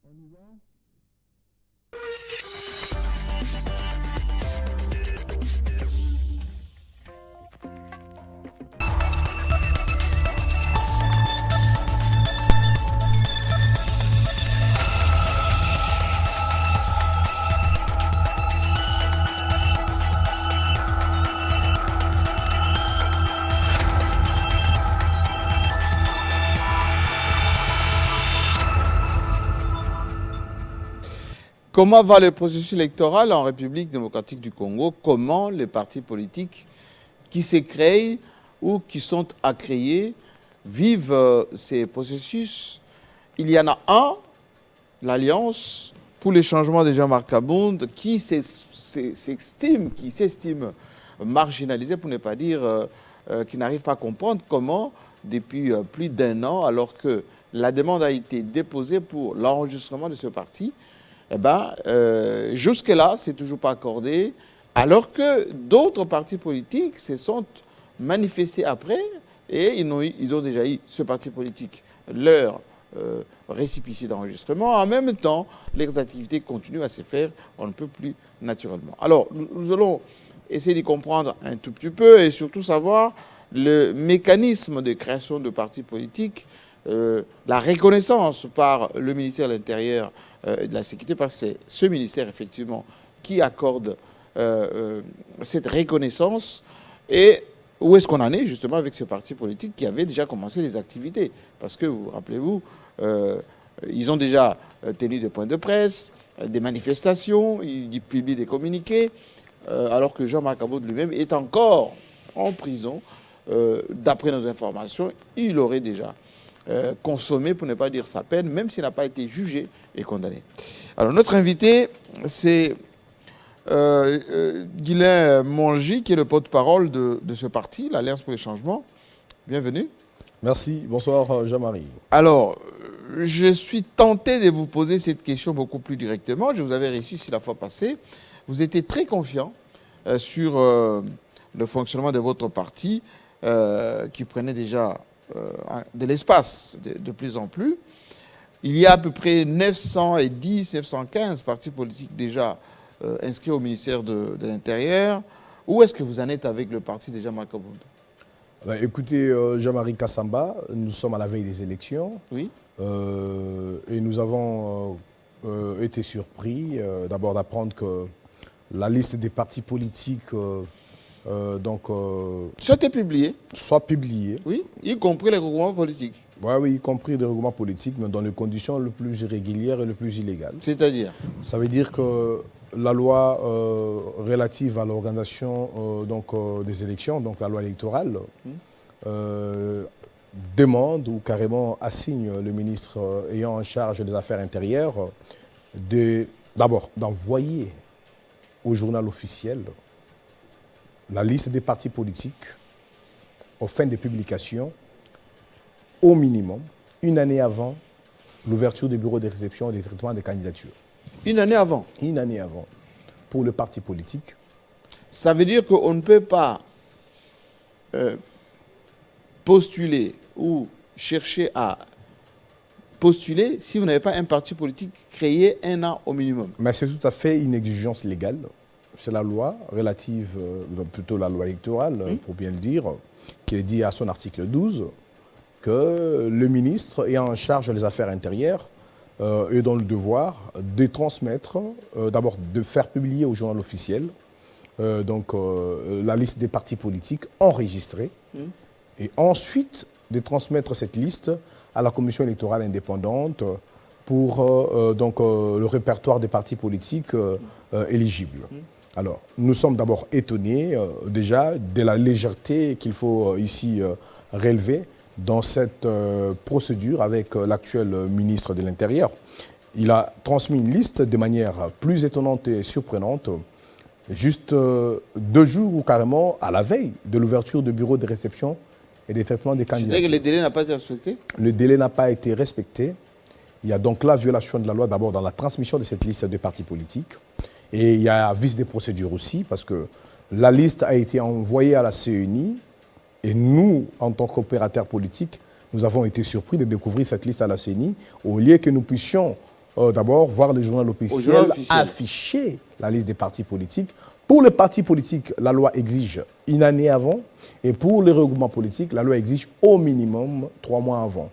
On y va? Comment va le processus électoral en République démocratique du Congo? Comment les partis politiques qui se créent ou qui sont à créer vivent ces processus? Il y en a un, l'Alliance pour les changements de Jean-Marc Abound, qui s'estime marginalisé, pour ne pas dire qui n'arrive pas à comprendre comment, depuis plus d'un an, alors que la demande a été déposée pour l'enregistrement de ce parti, eh ben, jusque-là, c'est toujours pas accordé, alors que d'autres partis politiques se sont manifestés après et ils ont déjà eu, ce parti politique, leur récépissé d'enregistrement. En même temps, les activités continuent à se faire, on ne peut plus naturellement. Alors, nous allons essayer de comprendre un tout petit peu et surtout savoir le mécanisme de création de partis politiques, la reconnaissance par le ministère de l'Intérieur et de la Sécurité, parce que c'est ce ministère, effectivement, qui accorde cette reconnaissance. Et où est-ce qu'on en est, justement, avec ce parti politique qui avait déjà commencé les activités? Parce que, vous rappelez-vous, ils ont déjà tenu des points de presse, des manifestations, ils publient des communiqués, alors que Jean-Marc Aboud lui-même est encore en prison. D'après nos informations, il aurait déjà consommé, pour ne pas dire sa peine, même s'il n'a pas été jugé et condamné. Alors, notre invité, c'est Guylain Mongy, qui est le porte-parole de ce parti, l'Alliance pour les changements. Bienvenue. Merci. Bonsoir, Jean-Marie. Alors, je suis tenté de vous poser cette question beaucoup plus directement. Je vous avais reçu la fois passée. Vous étiez très confiant sur le fonctionnement de votre parti, qui prenait déjà de l'espace de plus en plus. Il y a à peu près 910, 915 partis politiques déjà inscrits au ministère de l'Intérieur. Où est-ce que vous en êtes avec le parti de Jean-Marc Aboud? Écoutez, Jean-Marie Kassamba, nous sommes à la veille des élections. Oui. Et nous avons été surpris d'abord d'apprendre que la liste des partis politiques soit publiée. Soit publiée. Oui, y compris les regroupements politiques. Oui, y compris des regroupements politiques, mais dans les conditions les plus irrégulières et les plus illégales. C'est-à-dire? Ça veut dire que la loi relative à l'organisation des élections, donc la loi électorale, demande ou carrément assigne le ministre ayant en charge des affaires intérieures d'abord d'envoyer au journal officiel la liste des partis politiques aux fins de publication au minimum une année avant l'ouverture des bureaux de réception et des traitements des candidatures. Une année avant? Une année avant. Pour le parti politique. Ça veut dire qu'on ne peut pas postuler ou chercher à postuler si vous n'avez pas un parti politique créé un an au minimum. Mais c'est tout à fait une exigence légale. C'est la loi relative, plutôt la loi électorale, pour bien le dire, qui est dit à son article 12 que le ministre ayant en charge les affaires intérieures est dans le devoir de transmettre, d'abord de faire publier au journal officiel la liste des partis politiques enregistrés et ensuite de transmettre cette liste à la commission électorale indépendante pour le répertoire des partis politiques éligibles. Alors, nous sommes d'abord étonnés déjà de la légèreté qu'il faut ici relever dans cette procédure avec l'actuel ministre de l'Intérieur. Il a transmis une liste de manière plus étonnante et surprenante, juste 2 jours ou carrément à la veille de l'ouverture du bureau de réception et des traitements des candidatures. C'est-à-dire que le délai n'a pas été respecté? Le délai n'a pas été respecté. Il y a donc la violation de la loi d'abord dans la transmission de cette liste de partis politiques. Et il y a vice des procédures aussi, parce que la liste a été envoyée à la CENI. Et nous, en tant qu'opérateurs politiques, nous avons été surpris de découvrir cette liste à la CENI, au lieu que nous puissions d'abord voir le journal officiel afficher la liste des partis politiques. Pour les partis politiques, la loi exige une année avant. Et pour les regroupements politiques, la loi exige au minimum 3 mois avant.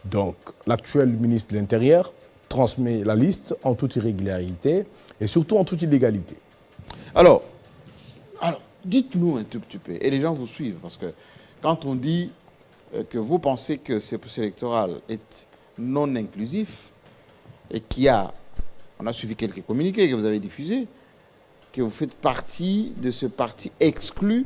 Donc, l'actuel ministre de l'Intérieur transmet la liste en toute irrégularité et surtout en toute illégalité. Alors dites-nous un tout petit peu, et les gens vous suivent, parce que quand on dit que vous pensez que ce processus électoral est non inclusif, et on a suivi quelques communiqués que vous avez diffusés, que vous faites partie de ce parti exclu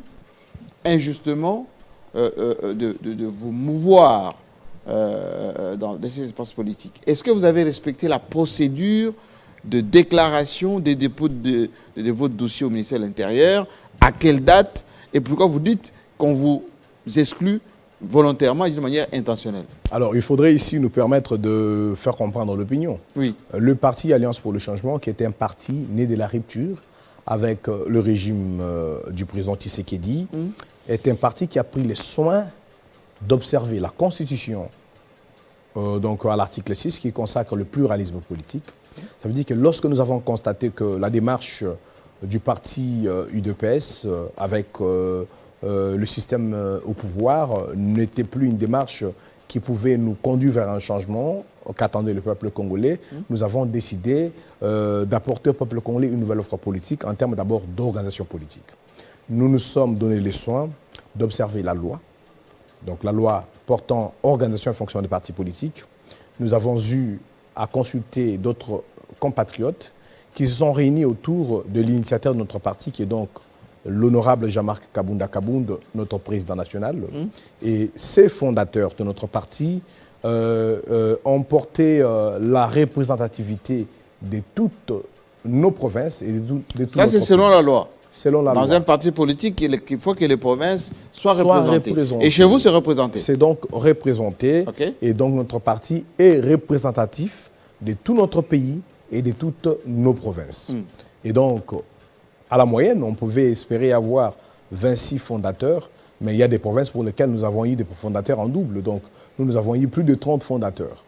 injustement de vous mouvoir dans ces espaces politiques. Est-ce que vous avez respecté la procédure de déclaration des dépôts de votre dossier au ministère de l'Intérieur? À quelle date? Et pourquoi vous dites qu'on vous exclut volontairement et d'une manière intentionnelle? Alors, il faudrait ici nous permettre de faire comprendre l'opinion. Oui. Le parti Alliance pour le changement, qui est un parti né de la rupture avec le régime du président Tshisekedi, est un parti qui a pris les soins d'observer la Constitution, donc à l'article 6, qui consacre le pluralisme politique. Ça veut dire que lorsque nous avons constaté que la démarche du parti UDPS avec le système au pouvoir n'était plus une démarche qui pouvait nous conduire vers un changement qu'attendait le peuple congolais, nous avons décidé d'apporter au peuple congolais une nouvelle offre politique en termes d'abord d'organisation politique. Nous nous sommes donné les soins d'observer la loi, donc la loi portant organisation et fonction des partis politiques. Nous avons eu à consulter d'autres compatriotes qui se sont réunis autour de l'initiateur de notre parti, qui est donc l'honorable Jean-Marc Kabunda Kabound, notre président national. Et ces fondateurs de notre parti ont porté la représentativité de toutes nos provinces et de tout. Ça, c'est selon la loi. Selon la loi. Dans un parti politique, il faut que les provinces soient représentées. Et chez vous, c'est représenté. C'est donc représenté. Okay. Et donc, notre parti est représentatif de tout notre pays et de toutes nos provinces. Et donc, à la moyenne, on pouvait espérer avoir 26 fondateurs, mais il y a des provinces pour lesquelles nous avons eu des fondateurs en double. Donc, nous avons eu plus de 30 fondateurs.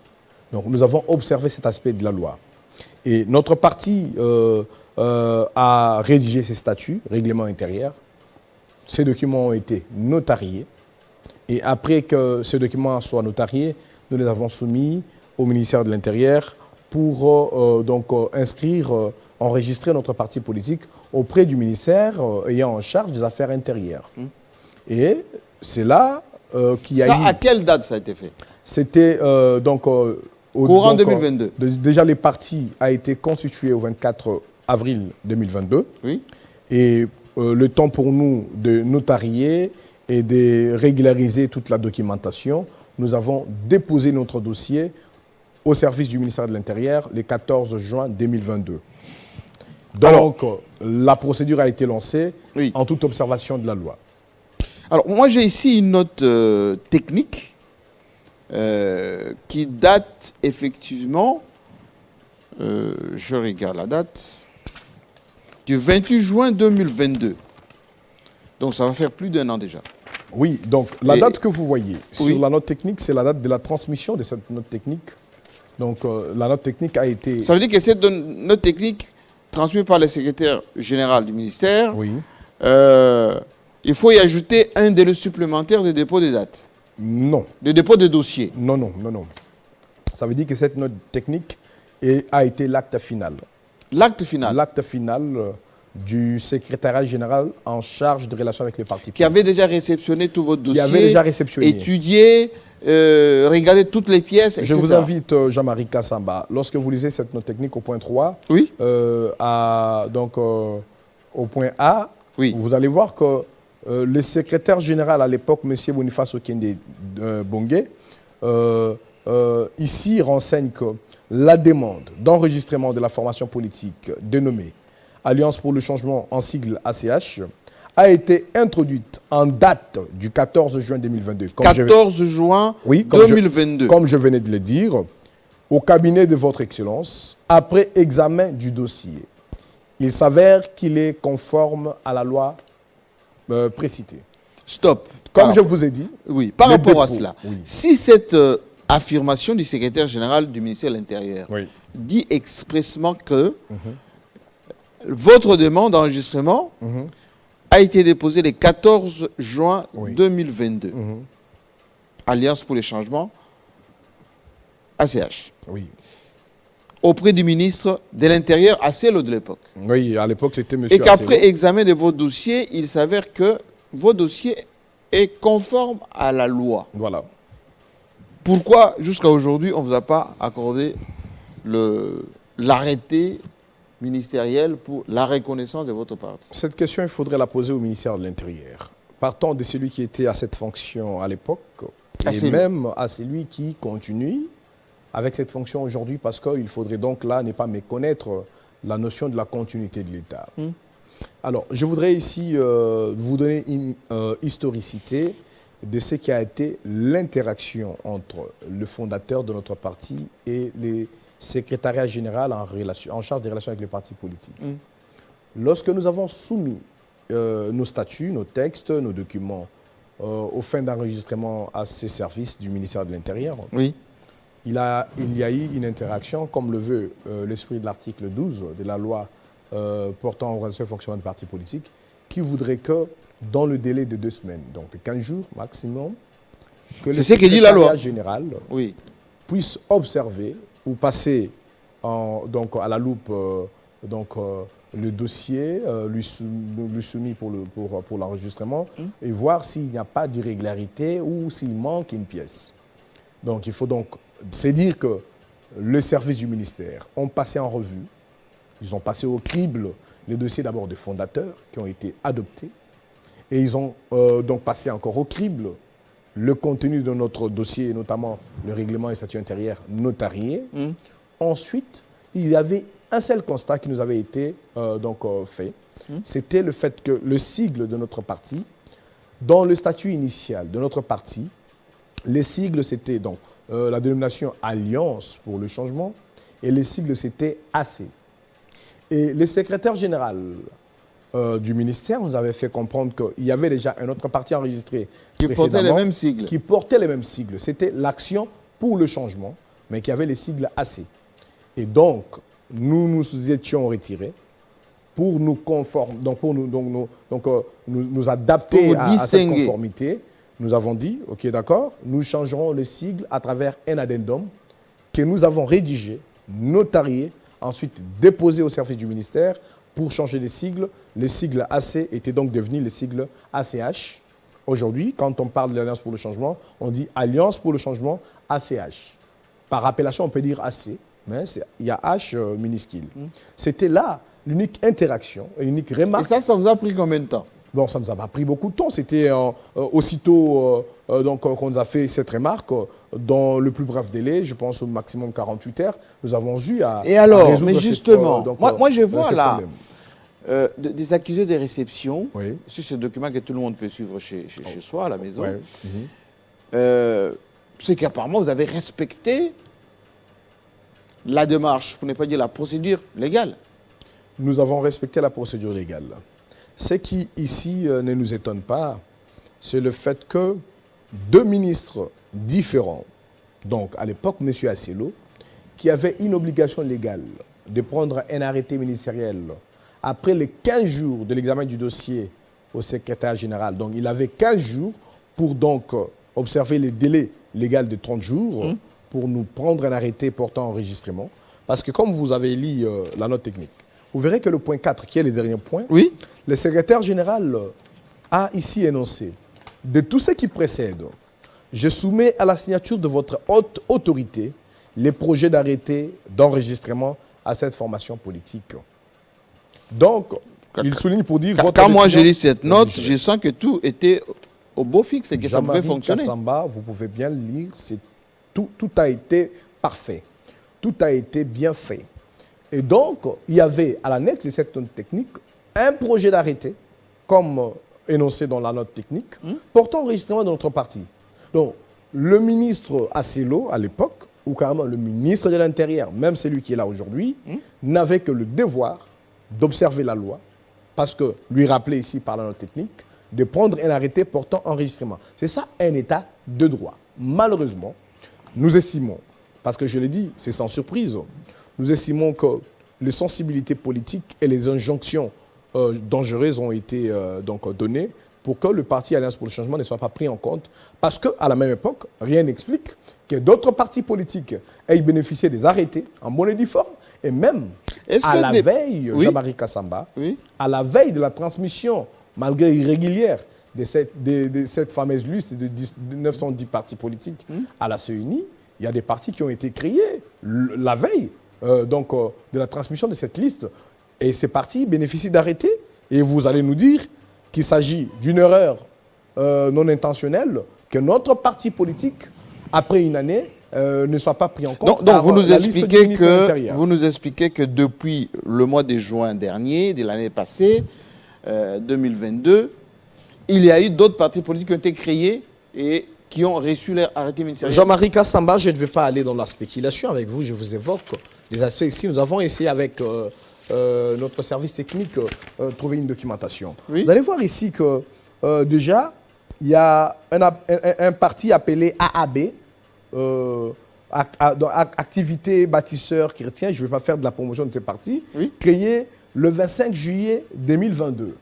Donc, nous avons observé cet aspect de la loi. Et notre parti a rédigé ses statuts, règlements intérieurs. Ces documents ont été notariés. Et après que ces documents soient notariés, nous les avons soumis au ministère de l'Intérieur pour inscrire, enregistrer notre parti politique auprès du ministère ayant en charge des affaires intérieures. Et c'est là qu'il y a eu... À quelle date ça a été fait? C'était courant 2022. Déjà, le parti a été constitué au 24 avril 2022. Oui. Et le temps pour nous de notarier et de régulariser toute la documentation, nous avons déposé notre dossier au service du ministère de l'Intérieur le 14 juin 2022. Donc, la procédure a été lancée en toute observation de la loi. Alors, moi, j'ai ici une note technique qui date effectivement, je regarde la date, du 28 juin 2022. Donc, ça va faire plus d'1 an déjà. Oui, donc la date que vous voyez sur la note technique, c'est la date de la transmission de cette note technique. Donc, la note technique a été... Ça veut dire que cette note technique transmise par le secrétaire général du ministère, il faut y ajouter un délai supplémentaire de dépôt des dates. Non. De dépôt de dossier. Non. Ça veut dire que cette note technique a été l'acte final. L'acte final. L'acte final du secrétariat général en charge de relations avec les partis. Qui avait déjà réceptionné tous vos dossiers. Qui avait déjà réceptionné. Étudié, regardé toutes les pièces, etc. Je vous invite, Jean-Marie Kassamba, lorsque vous lisez cette note technique au point 3, au point A, vous allez voir que le secrétaire général à l'époque, M. Boniface Okende Bongé, ici renseigne que la demande d'enregistrement de la formation politique dénommée Alliance pour le changement en sigle ACH a été introduite en date du 14 juin 2022. 14 juin 2022. Comme je venais de le dire, au cabinet de votre Excellence, après examen du dossier. Il s'avère qu'il est conforme à la loi précitée. Stop. Comme je vous ai dit. Oui, par rapport à cela, si cette affirmation du secrétaire général du ministère de l'Intérieur Oui. dit expressément que votre demande d'enregistrement a été déposée le 14 juin 2022. Alliance pour les changements, ACH. Oui. Auprès du ministre de l'Intérieur, Asselo de l'époque. Oui, à l'époque, c'était M. Et qu'après examen de vos dossiers, il s'avère que vos dossiers est conforme à la loi. Voilà. Pourquoi, jusqu'à aujourd'hui, on ne vous a pas accordé l'arrêté ministériel pour la reconnaissance de votre parti? Cette question, il faudrait la poser au ministère de l'Intérieur. Partant de celui qui était à cette fonction à l'époque, et même à celui qui continue avec cette fonction aujourd'hui, parce qu'il faudrait donc là ne pas méconnaître la notion de la continuité de l'État. Alors, je voudrais ici vous donner une historicité de ce qui a été l'interaction entre le fondateur de notre parti et les secrétariats généraux en charge des relations avec les partis politiques. Lorsque nous avons soumis nos statuts, nos textes, nos documents aux fins d'enregistrement à ces services du ministère de l'Intérieur, il y a eu une interaction, comme le veut l'esprit de l'article 12 de la loi portant organisation et fonctionnement des partis politiques, qui voudrait que, dans le délai de 2 semaines, donc 15 jours maximum, que le secrétariat général puisse observer ou passer donc, à la loupe le dossier, lui soumis pour l'enregistrement, et voir s'il n'y a pas d'irrégularité ou s'il manque une pièce. Donc il faut donc, c'est dire que le service du ministère ont passé en revue, ils ont passé au crible les dossiers d'abord des fondateurs qui ont été adoptés, et ils ont donc passé encore au crible le contenu de notre dossier, notamment le règlement et statut intérieur notarié. Ensuite, il y avait un seul constat qui nous avait été fait. C'était le fait que le sigle de notre parti, dans le statut initial de notre parti, les sigles c'était donc la dénomination Alliance pour le changement et les sigles c'était AC. Et le secrétaire général du ministère nous avait fait comprendre qu'il y avait déjà un autre parti enregistré qui portait les mêmes sigles. Qui portait les mêmes sigles. C'était l'Action pour le changement, mais qui avait les sigles AC. Et donc, nous nous étions retirés pour nous conformer, donc pour nous adapter à cette conformité. Nous avons dit, ok, d'accord, nous changerons le sigle à travers un addendum que nous avons rédigé, notarié, ensuite déposé au service du ministère pour changer les sigles. Les sigles AC étaient donc devenus les sigles ACH. Aujourd'hui, quand on parle de l'Alliance pour le changement, on dit Alliance pour le changement ACH. Par appellation, on peut dire AC, mais il y a H minuscule. C'était là l'unique interaction, l'unique remarque. Et ça vous a pris combien de temps? Bon, ça ne nous a pas pris beaucoup de temps. C'était aussitôt qu'on nous a fait cette remarque, dans le plus bref délai, je pense au maximum 48 heures, nous avons eu à Et alors, résoudre mais justement, moi je vois là des accusés de réception sur ce document que tout le monde peut suivre chez soi à la maison. C'est qu'apparemment vous avez respecté la démarche, pour ne pas dire la procédure légale. Nous avons respecté la procédure légale. Ce qui, ici, ne nous étonne pas, c'est le fait que 2 ministres différents, donc à l'époque, M. Asselo, qui avait une obligation légale de prendre un arrêté ministériel après les 15 jours de l'examen du dossier au secrétaire général. Donc, il avait 15 jours pour donc observer les délais légaux de 30 jours pour nous prendre un arrêté portant enregistrement. Parce que comme vous avez lu la note technique, vous verrez que le point 4, qui est le dernier point, le secrétaire général a ici énoncé de tout ce qui précède. Je soumets à la signature de votre haute autorité les projets d'arrêté d'enregistrement à cette formation politique. Donc, il souligne pour dire... Quand moi j'ai lu cette note, je sens que tout était au beau fixe et que ça pouvait fonctionner. Kassamba, vous pouvez bien le lire, tout a été parfait. Tout a été bien fait. Et donc, il y avait à l'annexe de cette note technique un projet d'arrêté, comme énoncé dans la note technique, portant enregistrement de notre parti. Donc, le ministre Asselo, à l'époque, ou carrément le ministre de l'Intérieur, même celui qui est là aujourd'hui, n'avait que le devoir d'observer la loi, parce que lui rappeler ici par la note technique, de prendre un arrêté portant enregistrement. C'est ça un état de droit. Malheureusement, nous estimons, parce que je l'ai dit, c'est sans surprise, nous estimons que les sensibilités politiques et les injonctions dangereuses ont été donc données pour que le parti Alliance pour le changement ne soit pas pris en compte. Parce qu'à la même époque, rien n'explique que d'autres partis politiques aient bénéficié des arrêtés en bonne et due forme. Et même à la veille, oui. Jean-Marie Kassamba, oui. à la veille de la transmission, malgré irrégulière, de cette fameuse liste de 910 partis politiques à la CENI, il y a des partis qui ont été créés la veille de la transmission de cette liste. Et ces partis bénéficient d'arrêtés. Et vous allez nous dire qu'il s'agit d'une erreur non intentionnelle, que notre parti politique, après une année, ne soit pas pris en compte. Donc vous nous expliquez que depuis le mois de juin dernier, de l'année passée, 2022, il y a eu d'autres partis politiques qui ont été créés et qui ont reçu leur arrêté ministériel. Jean-Marie Kassamba, je ne vais pas aller dans la spéculation avec vous, je vous évoque les aspects ici. Nous avons essayé avec notre service technique trouver une documentation. Oui. Vous allez voir ici que déjà, il y a un parti appelé AAB, Activité Bâtisseur Chrétien, je ne vais pas faire de la promotion de ces partis, oui. Créé le 25 juillet 2022.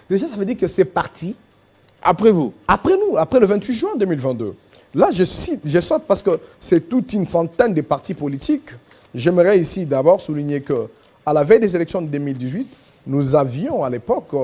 Déjà, ça veut dire que c'est parti. Après vous? Après nous, après le 28 juin 2022. Là, je saute parce que c'est toute une centaine de partis politiques. J'aimerais ici d'abord souligner qu'à la veille des élections de 2018, nous avions à l'époque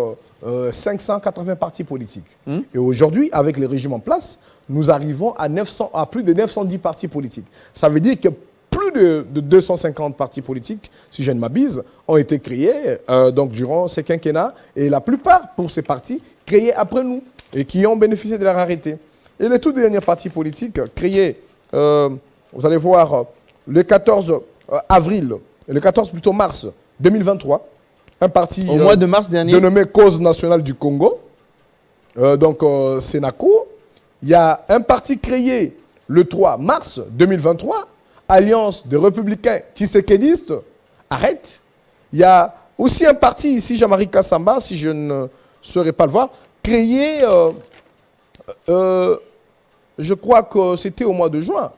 580 partis politiques. Et aujourd'hui, avec le régime en place, nous arrivons à plus de 910 partis politiques. Ça veut dire que plus de 250 partis politiques, si je ne m'abuse, ont été créés donc durant ces quinquennats. Et la plupart, pour ces partis, créés après nous et qui ont bénéficié de leur arrêté. Et les tout derniers partis politiques créés, vous allez voir, le 14 avril, le 14 plutôt mars 2023, un parti au mois de mars dernier, dénommé Cause nationale du Congo, Sénaco. Il y a un parti créé le 3 mars 2023, Alliance des républicains tshisekidistes, arrête. Il y a aussi un parti ici, Jean-Marie Kassamba, si je ne saurais pas le voir, créé, je crois que c'était au mois de juin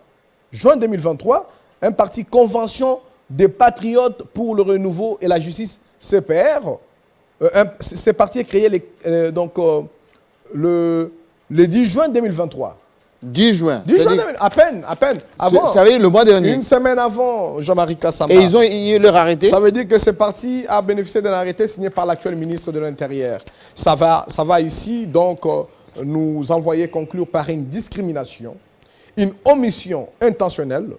2023, un parti Convention des patriotes pour le renouveau et la justice, CPR. Ce parti est créé le 10 juin 2023. 10 juin. 10 juin, à peine, avant. Ça veut dire le mois dernier. Une semaine avant, Jean-Marie Kassamba. Et ils ont eu leur arrêté. Ça veut dire que ce parti a bénéficié d'un arrêté signé par l'actuel ministre de l'Intérieur. Ça va ici, donc, nous envoyer conclure par une discrimination, une omission intentionnelle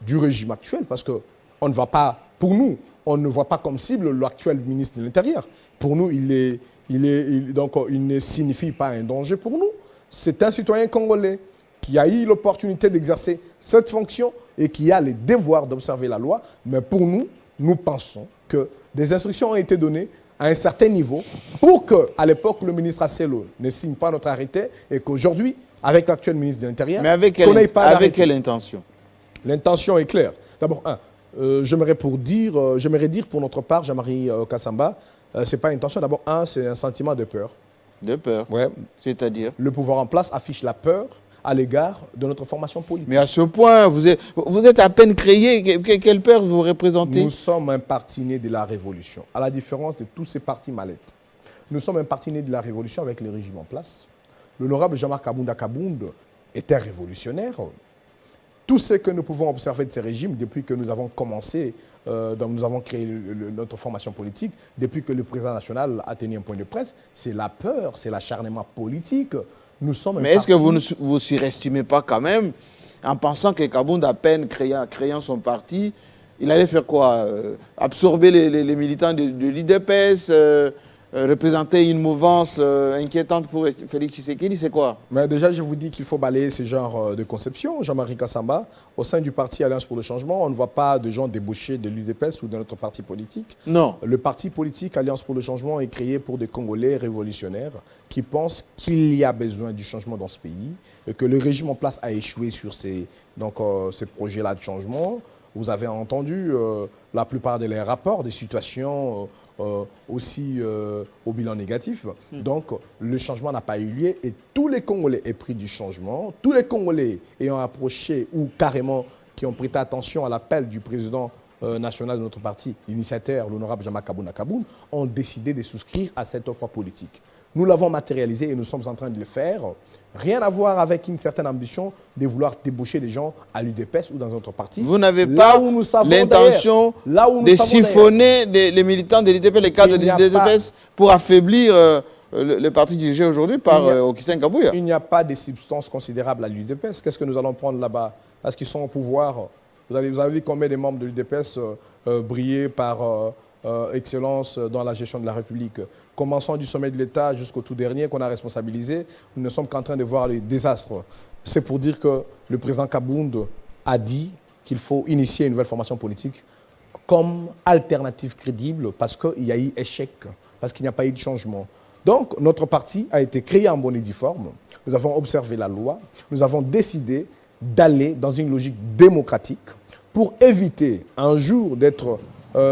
du régime actuel, parce que on ne va pas, pour nous, on ne voit pas comme cible l'actuel ministre de l'Intérieur. Pour nous, il ne signifie pas un danger pour nous. C'est un citoyen congolais qui a eu l'opportunité d'exercer cette fonction et qui a le devoir d'observer la loi. Mais pour nous, nous pensons que des instructions ont été données à un certain niveau pour qu'à l'époque, le ministre Asselo ne signe pas notre arrêté et qu'aujourd'hui, avec l'actuel ministre de l'Intérieur, avec quelle intention? L'intention est claire. D'abord, j'aimerais dire pour notre part, Jean-Marie Kassamba, ce n'est pas une intention. D'abord, c'est un sentiment de peur. De peur. Ouais. C'est-à-dire? Le pouvoir en place affiche la peur à l'égard de notre formation politique. Mais à ce point, vous êtes à peine créé. Quelle peur vous représentez? Nous sommes un parti né de la Révolution, à la différence de tous ces partis mallettes. Nous sommes un parti né de la Révolution avec le régime en place. L'honorable Jean-Marc Kabunda Kabound était révolutionnaire. Tout ce que nous pouvons observer de ces régimes depuis que nous avons commencé, nous avons créé notre formation politique, depuis que le président national a tenu un point de presse, c'est la peur, c'est l'acharnement politique. Nous sommes Mais est-ce que vous ne vous surestimez pas quand même, en pensant que Kabound, à peine créant son parti, il allait faire quoi? Absorber les militants de l'IDPS, représenter une mouvance inquiétante pour Félix Tshisekedi, c'est quoi? Mais déjà, je vous dis qu'il faut balayer ce genre de conception. Jean-Marie Kassamba, au sein du parti Alliance pour le changement, on ne voit pas de gens débauchés de l'UDPS ou de notre parti politique. Non. Le parti politique Alliance pour le changement est créé pour des Congolais révolutionnaires qui pensent qu'il y a besoin du changement dans ce pays et que le régime en place a échoué sur ces projets-là de changement. Vous avez entendu la plupart de leurs rapports, des situations aussi au bilan négatif. Donc, le changement n'a pas eu lieu et tous les Congolais épris du changement, tous les Congolais ayant approché ou carrément qui ont prêté attention à l'appel du président national de notre parti, l'initiateur, l'honorable Jean-Marc Kaboun, ont décidé de souscrire à cette offre politique. Nous l'avons matérialisé et nous sommes en train de le faire. Rien à voir avec une certaine ambition de vouloir débaucher des gens à l'UDPS ou dans notre parti. Vous n'avez pas l'intention de siphonner les militants de l'UDPS, les cadres de l'UDPS, pour affaiblir le parti dirigé aujourd'hui par Augustin Kabouya. Il n'y a pas de substance considérable à l'UDPS. Qu'est-ce que nous allons prendre là-bas? Parce qu'ils sont au pouvoir. Vous avez vu combien de membres de l'UDPS brillaient par excellence dans la gestion de la République. Commençons du sommet de l'État jusqu'au tout dernier qu'on a responsabilisé. Nous ne sommes qu'en train de voir les désastres. C'est pour dire que le président Kabound a dit qu'il faut initier une nouvelle formation politique comme alternative crédible parce qu'il y a eu échec, parce qu'il n'y a pas eu de changement. Donc, notre parti a été créé en bonne et due forme. Nous avons observé la loi. Nous avons décidé d'aller dans une logique démocratique pour éviter un jour d'être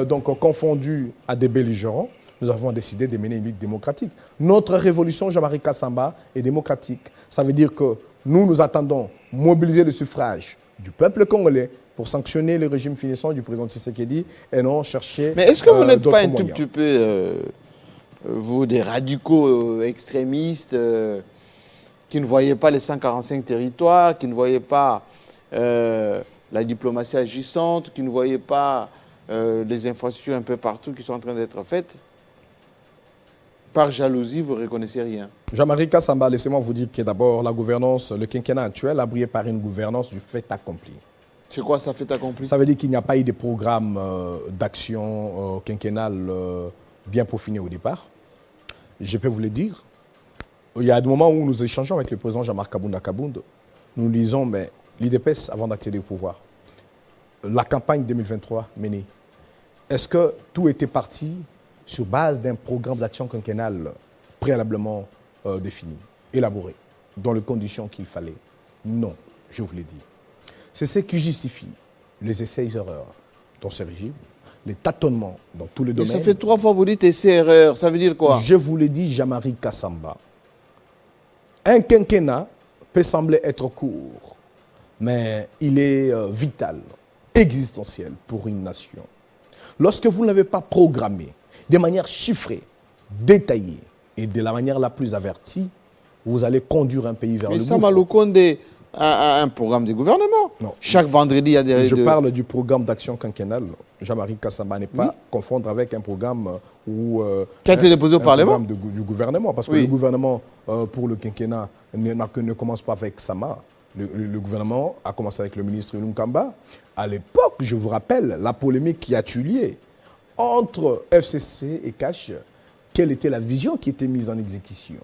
donc confondu à des belligérants. Nous avons décidé de mener une lutte démocratique. Notre révolution Jean-Marie Kassamba est démocratique. Ça veut dire que nous attendons mobiliser le suffrage du peuple congolais pour sanctionner le régime finissant du président Tshisekedi et non chercher. Mais est-ce que vous n'êtes pas un tout petit peu, vous, des radicaux extrémistes qui ne voyaient pas les 145 territoires, qui ne voyaient pas la diplomatie agissante, qui ne voyaient pas les infrastructures un peu partout qui sont en train d'être faites? Par jalousie, vous ne reconnaissez rien. Jean-Marie Kassamba, laissez-moi vous dire que d'abord, la gouvernance, le quinquennat actuel a brillé par une gouvernance du fait accompli. C'est quoi ça, fait accompli? Ça veut dire qu'il n'y a pas eu de programme d'action quinquennale bien peaufiné au départ. Je peux vous le dire. Il y a des moments où nous échangeons avec le président Jean-Marc Kabound. Nous disons, mais l'IDPS, avant d'accéder au pouvoir, la campagne 2023 menée, est-ce que tout était parti sur base d'un programme d'action quinquennale préalablement défini, élaboré, dans les conditions qu'il fallait? Non, je vous l'ai dit. C'est ce qui justifie les essais-erreurs dans ce régime, les tâtonnements dans tous les domaines. Ça fait 3 fois que vous dites essais-erreurs, ça veut dire quoi? Je vous l'ai dit, Jean-Marie Kassamba. Un quinquennat peut sembler être court, mais il est vital, existentiel pour une nation. Lorsque vous ne l'avez pas programmé, de manière chiffrée, détaillée et de la manière la plus avertie, vous allez conduire un pays vers le gouffre. Mais Sama Lukonde a un programme de gouvernement. Non. Chaque vendredi, il y a des... Je parle du programme d'action quinquennale. Jean-Marie Kassamba n'est pas confondre avec un programme qui a été déposé au Parlement du gouvernement. Parce que le gouvernement, pour le quinquennat, ne commence pas avec Sama. Le gouvernement a commencé avec le ministre Lunkamba. À l'époque, je vous rappelle, la polémique qui a eu lieu entre FCC et Cash, quelle était la vision qui était mise en exécution?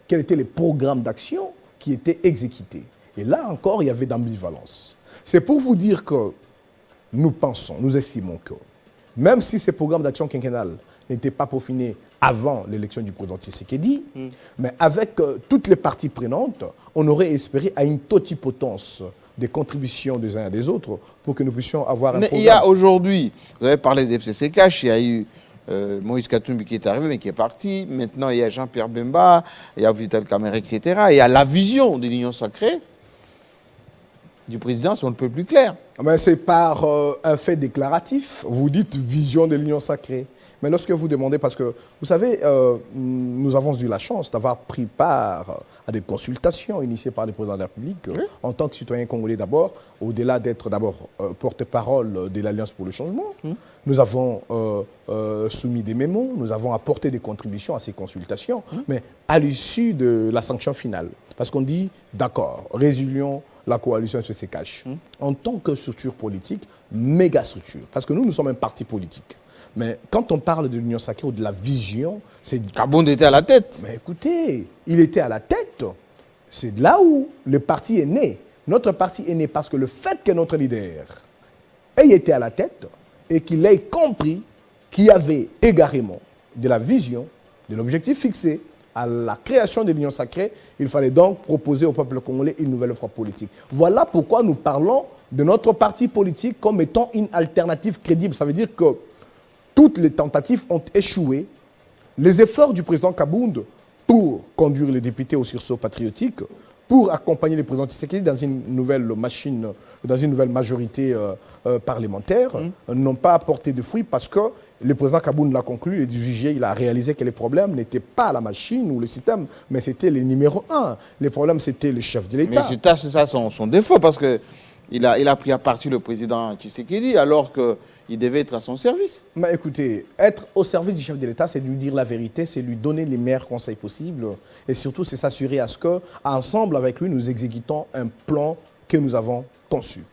Quels étaient les programmes d'action qui étaient exécutés? Et là encore, il y avait d'ambivalence. C'est pour vous dire que nous pensons, nous estimons que, même si ces programmes d'action quinquennale n'étaient pas peaufinés avant l'élection du président Tshisekedi, mais avec toutes les parties prenantes, on aurait espéré à une totipotence des contributions des uns et des autres pour que nous puissions avoir un programme. Il y a aujourd'hui, vous avez parlé des FCC Cash, il y a eu Moïse Katumbi qui est arrivé mais qui est parti. Maintenant, il y a Jean-Pierre Bemba, il y a Vital Kamerhe, etc. Il y a la vision de l'Union sacrée du président, si on ne peut plus clair. C'est par un fait déclaratif. Vous dites vision de l'Union sacrée. Mais lorsque vous demandez, parce que vous savez, nous avons eu la chance d'avoir pris part à des consultations initiées par le président de la République, en tant que citoyen congolais d'abord, au-delà d'être d'abord porte-parole de l'Alliance pour le changement. Nous avons soumis des mémos, nous avons apporté des contributions à ces consultations, mais à l'issue de la sanction finale. Parce qu'on dit, d'accord, résilions la coalition FCC Cash. En tant que structure politique, méga structure, parce que nous sommes un parti politique. Mais quand on parle de l'Union sacrée ou de la vision, c'est... Kabound était à la tête. Mais écoutez, il était à la tête. C'est de là où le parti est né. Notre parti est né parce que le fait que notre leader ait été à la tête et qu'il ait compris qu'il y avait égarément de la vision, de l'objectif fixé à la création de l'Union sacrée, il fallait donc proposer au peuple congolais une nouvelle offre politique. Voilà pourquoi nous parlons de notre parti politique comme étant une alternative crédible. Ça veut dire que toutes les tentatives ont échoué. Les efforts du président Kabound pour conduire les députés au sursaut patriotique, pour accompagner le président Tshisekedi dans une nouvelle machine, dans une nouvelle majorité parlementaire, n'ont pas apporté de fruits parce que le président Kabound l'a conclu, et du juge, il a réalisé que les problèmes n'étaient pas la machine ou le système, mais c'était les numéros 1. Les problèmes, c'était le chef de l'État. Mais c'est ça son défaut, parce qu'il a pris à partie le président Tshisekedi alors qu'il devait être à son service. Mais écoutez, être au service du chef de l'État, c'est lui dire la vérité, c'est lui donner les meilleurs conseils possibles. Et surtout, c'est s'assurer à ce qu'ensemble avec lui, nous exécutons un plan que nous avons conçu.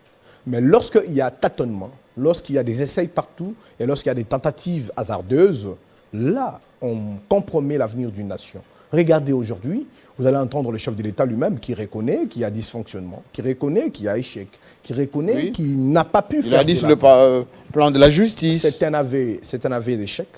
Mais lorsqu'il y a tâtonnement, lorsqu'il y a des essais partout et lorsqu'il y a des tentatives hasardeuses, là, on compromet l'avenir d'une nation. Regardez aujourd'hui, vous allez entendre le chef de l'État lui-même qui reconnaît qu'il y a dysfonctionnement, qui reconnaît qu'il y a échec, qui reconnaît qu'il n'a pas pu faire. Il a dit sur le plan de la justice. C'est un aveu d'échec.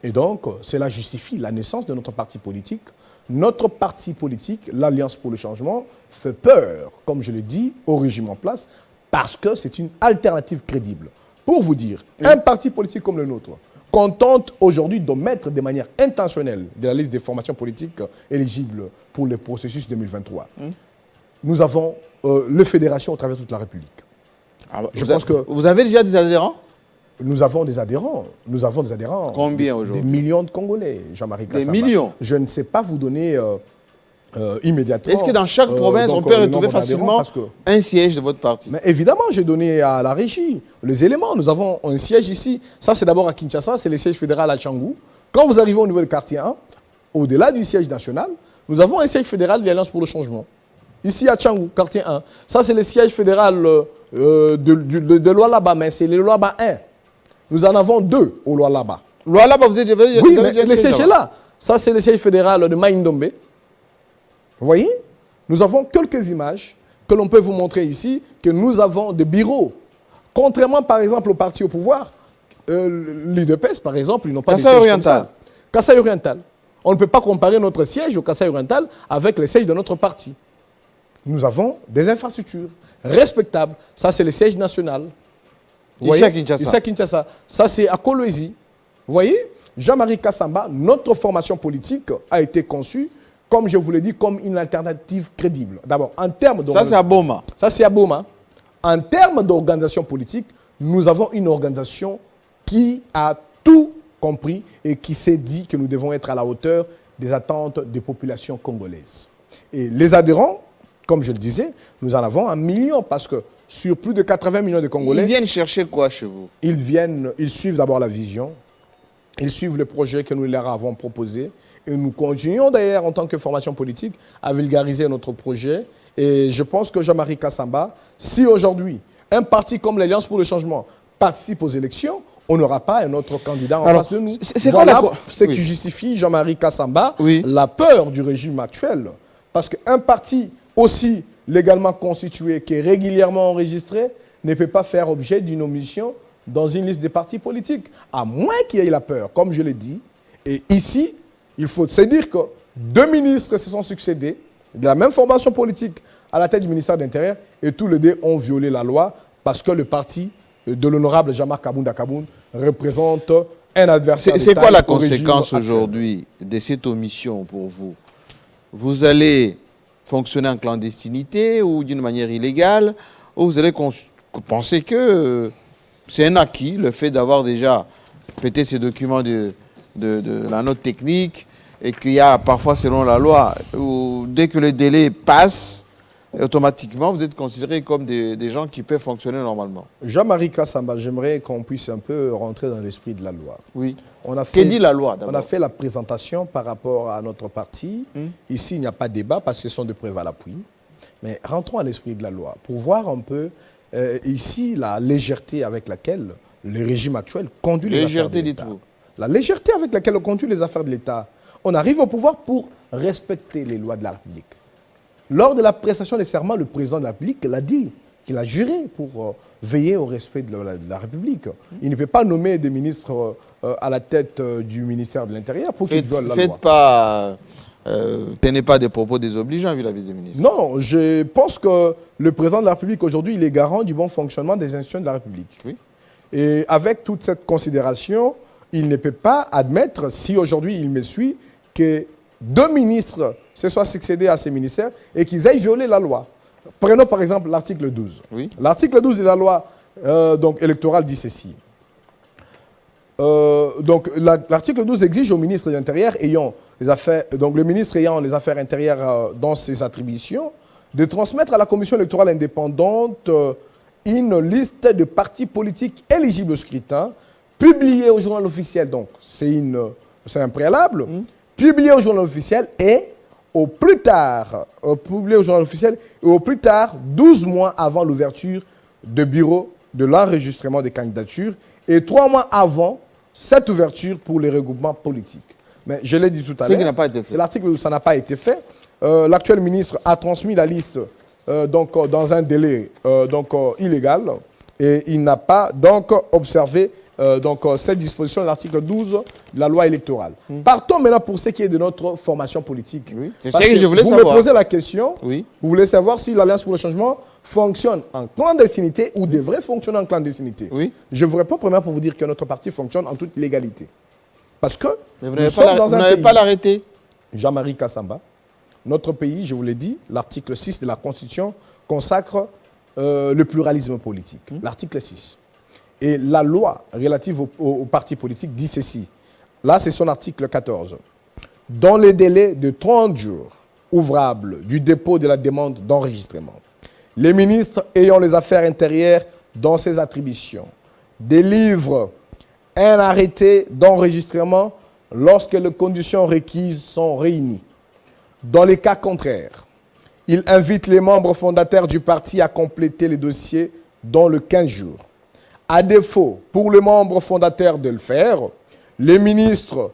Et donc, cela justifie la naissance de notre parti politique. Notre parti politique, l'Alliance pour le changement, fait peur, comme je l'ai dit, au régime en place, parce que c'est une alternative crédible. Pour vous dire, un parti politique comme le nôtre, qu'on tente aujourd'hui de mettre de manière intentionnelle de la liste des formations politiques éligibles pour le processus 2023. Nous avons les fédérations au travers de toute la République. Vous avez déjà des adhérents? Nous avons des adhérents. Nous avons des adhérents. Combien aujourd'hui? Des millions de Congolais, Jean-Marie Kassamba. Des millions? Je ne sais pas vous donner immédiatement. Est-ce que dans chaque province, on peut retrouver facilement un siège de votre parti? Mais évidemment, j'ai donné à la régie les éléments. Nous avons un siège ici. Ça, c'est d'abord à Kinshasa, c'est le siège fédéral à Tchangou. Quand vous arrivez au niveau du quartier 1, au-delà du siège national, nous avons un siège fédéral de l'Alliance pour le changement. Ici à Tchangou, quartier 1. Ça, c'est le siège fédéral de Lualaba, mais c'est le Lualaba 1. Nous en avons 2 au Lualaba. Lualaba, vous êtes... Oui, mais le siège est là. Ça, c'est le siège fédéral de Maïndombe. Vous voyez? Nous avons quelques images que l'on peut vous montrer ici, que nous avons des bureaux. Contrairement, par exemple, au parti au pouvoir, l'UDPS, par exemple, ils n'ont pas de siège comme ça. Kasaï Oriental. On ne peut pas comparer notre siège au Kasaï Oriental avec le siège de notre parti. Nous avons des infrastructures respectables. Ça, c'est le siège national. Ici à Kinshasa. Ici à Kinshasa. Ça, c'est à Kolwezi. Vous voyez? Jean-Marie Kassamba, notre formation politique a été conçue, comme je vous l'ai dit, comme une alternative crédible. D'abord, en termes d'organisation... Ça, c'est à Boma. Ça, c'est à Boma. En termes d'organisation politique, nous avons une organisation qui a tout compris et qui s'est dit que nous devons être à la hauteur des attentes des populations congolaises. Et les adhérents, comme je le disais, nous en avons 1 million parce que sur plus de 80 millions de Congolais... Ils viennent chercher quoi chez vous? Ils suivent d'abord la vision, ils suivent le projet que nous leur avons proposé et nous continuons d'ailleurs en tant que formation politique à vulgariser notre projet. Et je pense que Jean-Marie Kassamba, si aujourd'hui un parti comme l'Alliance pour le changement participe aux élections, on n'aura pas un autre candidat en face de nous. Voilà ce qui justifie Jean-Marie Kassamba, la peur du régime actuel. Parce qu'un parti aussi légalement constitué, qui est régulièrement enregistré, ne peut pas faire objet d'une omission dans une liste des partis politiques, à moins qu'il y ait la peur, comme je l'ai dit. Et ici, il faut se dire que 2 ministres se sont succédés, de la même formation politique, à la tête du ministère de l'Intérieur, et tous les 2 ont violé la loi, parce que le parti de l'honorable Jean-Marc Kabound représente un adversaire. C'est quoi la conséquence aujourd'hui de cette omission pour vous? Vous allez fonctionner en clandestinité ou d'une manière illégale, ou vous allez penser que c'est un acquis, le fait d'avoir déjà pété ces documents de la note technique, et qu'il y a parfois, selon la loi, où dès que le délai passe, automatiquement, vous êtes considérés comme des gens qui peuvent fonctionner normalement. Jean-Marie Kassamba, j'aimerais qu'on puisse un peu rentrer dans l'esprit de la loi. Oui. Que dit la loi d'abord? On a fait la présentation par rapport à notre parti. Ici, il n'y a pas de débat parce que ce sont des preuves à l'appui. Mais rentrons à l'esprit de la loi pour voir un peu ici la légèreté avec laquelle le régime actuel conduit les affaires de l'État. La légèreté avec laquelle on conduit les affaires de l'État. On arrive au pouvoir pour respecter les lois de la République. Lors de la prestation des serments, le président de la République l'a dit, qu'il a juré pour veiller au respect de la République. Il ne peut pas nommer des ministres à la tête du ministère de l'Intérieur pour qu'ils violent la loi. Tenez pas des propos désobligeants vis-à-vis des ministres. Non, je pense que le président de la République aujourd'hui, il est garant du bon fonctionnement des institutions de la République. Oui. Et avec toute cette considération, il ne peut pas admettre, si aujourd'hui il me suit, que 2 ministres se soient succédés à ces ministères et qu'ils aient violé la loi. Prenons par exemple l'article 12. Oui. L'article 12 de la loi donc, électorale dit ceci. L'article 12 exige au ministre de l'Intérieur ayant les affaires, donc le ministre ayant les affaires intérieures dans ses attributions, de transmettre à la commission électorale indépendante une liste de partis politiques éligibles au scrutin, publiée au journal officiel. Donc, c'est un préalable. Publié au journal officiel et au plus tard, publié au journal officiel et au plus tard 12 mois avant l'ouverture de bureau de l'enregistrement des candidatures et 3 mois avant cette ouverture pour les regroupements politiques. Mais je l'ai dit tout à l'heure. Ce qui n'a pas été fait. C'est l'article où ça n'a pas été fait. L'actuel ministre a transmis la liste dans un délai illégal et il n'a pas donc observé cette disposition de l'article 12 de la loi électorale. Partons maintenant pour ce qui est de notre formation politique. Oui. C'est ce que je voulais savoir. Vous me posez la question, oui. Vous voulez savoir si l'Alliance pour le changement fonctionne en clandestinité ou devrait fonctionner en clandestinité. Oui. Je vous réponds premièrement pour vous dire que notre parti fonctionne en toute légalité. Parce que mais vous n'avez pas l'arrêté. Jean-Marie Kassamba, notre pays, je vous l'ai dit, l'article 6 de la Constitution consacre le pluralisme politique. L'article 6. Et la loi relative aux partis politiques dit ceci. Là, c'est son article 14. Dans les délais de 30 jours ouvrables du dépôt de la demande d'enregistrement, les ministres ayant les affaires intérieures dans ses attributions délivrent un arrêté d'enregistrement lorsque les conditions requises sont réunies. Dans les cas contraires, il invite les membres fondateurs du parti à compléter les dossiers dans le 15 jours. À défaut, pour le membre fondateur de le faire, le ministre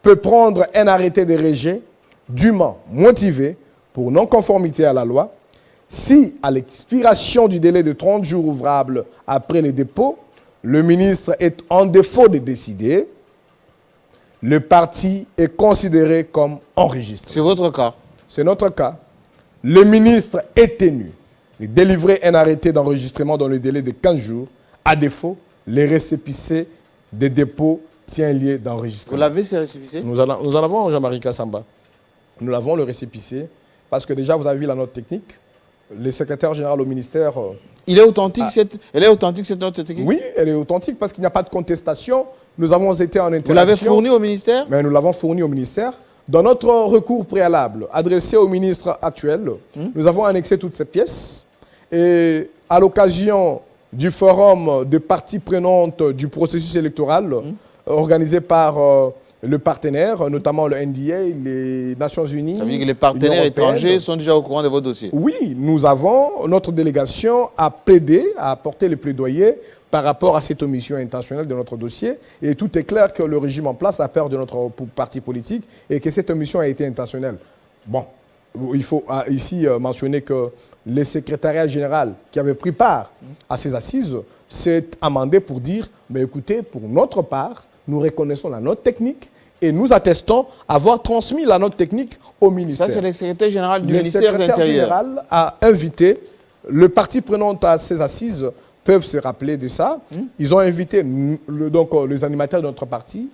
peut prendre un arrêté de rejet dûment motivé pour non-conformité à la loi. Si, à l'expiration du délai de 30 jours ouvrables après le dépôt, le ministre est en défaut de décider, le parti est considéré comme enregistré. C'est votre cas. C'est notre cas. Le ministre est tenu de délivrer un arrêté d'enregistrement dans le délai de 15 jours. À défaut, les récépissés des dépôts tient lieu d'enregistrement. Vous l'avez, ces récépissés? Nous en avons, Jean-Marie Kassamba. Nous l'avons, le récépissé, parce que déjà, vous avez vu la note technique. Le secrétaire général au ministère... Elle est authentique, cette note technique? Oui, elle est authentique parce qu'il n'y a pas de contestation. Nous avons été en interaction. Vous l'avez fournie au ministère? Mais nous l'avons fournie au ministère. Dans notre recours préalable adressé au ministre actuel, nous avons annexé toutes ces pièces. Et à l'occasion du forum de parties prenantes du processus électoral organisé par le partenaire, notamment le NDA, les Nations Unies. Ça veut dire que les partenaires étrangers sont déjà au courant de vos dossiers? Oui, notre délégation a plaidé, a apporté les plaidoyers par rapport à cette omission intentionnelle de notre dossier. Et tout est clair que le régime en place a peur de notre parti politique et que cette omission a été intentionnelle. Bon, il faut ici mentionner que le secrétariat général qui avait pris part à ces assises s'est amendé pour dire, mais écoutez, pour notre part, nous reconnaissons la note technique et nous attestons avoir transmis la note technique au ministère. Ça, c'est le secrétaire général du ministère de l'Intérieur. Le secrétaire général a invité le parti prenant à ces assises, peuvent se rappeler de ça. Ils ont invité les animateurs de notre parti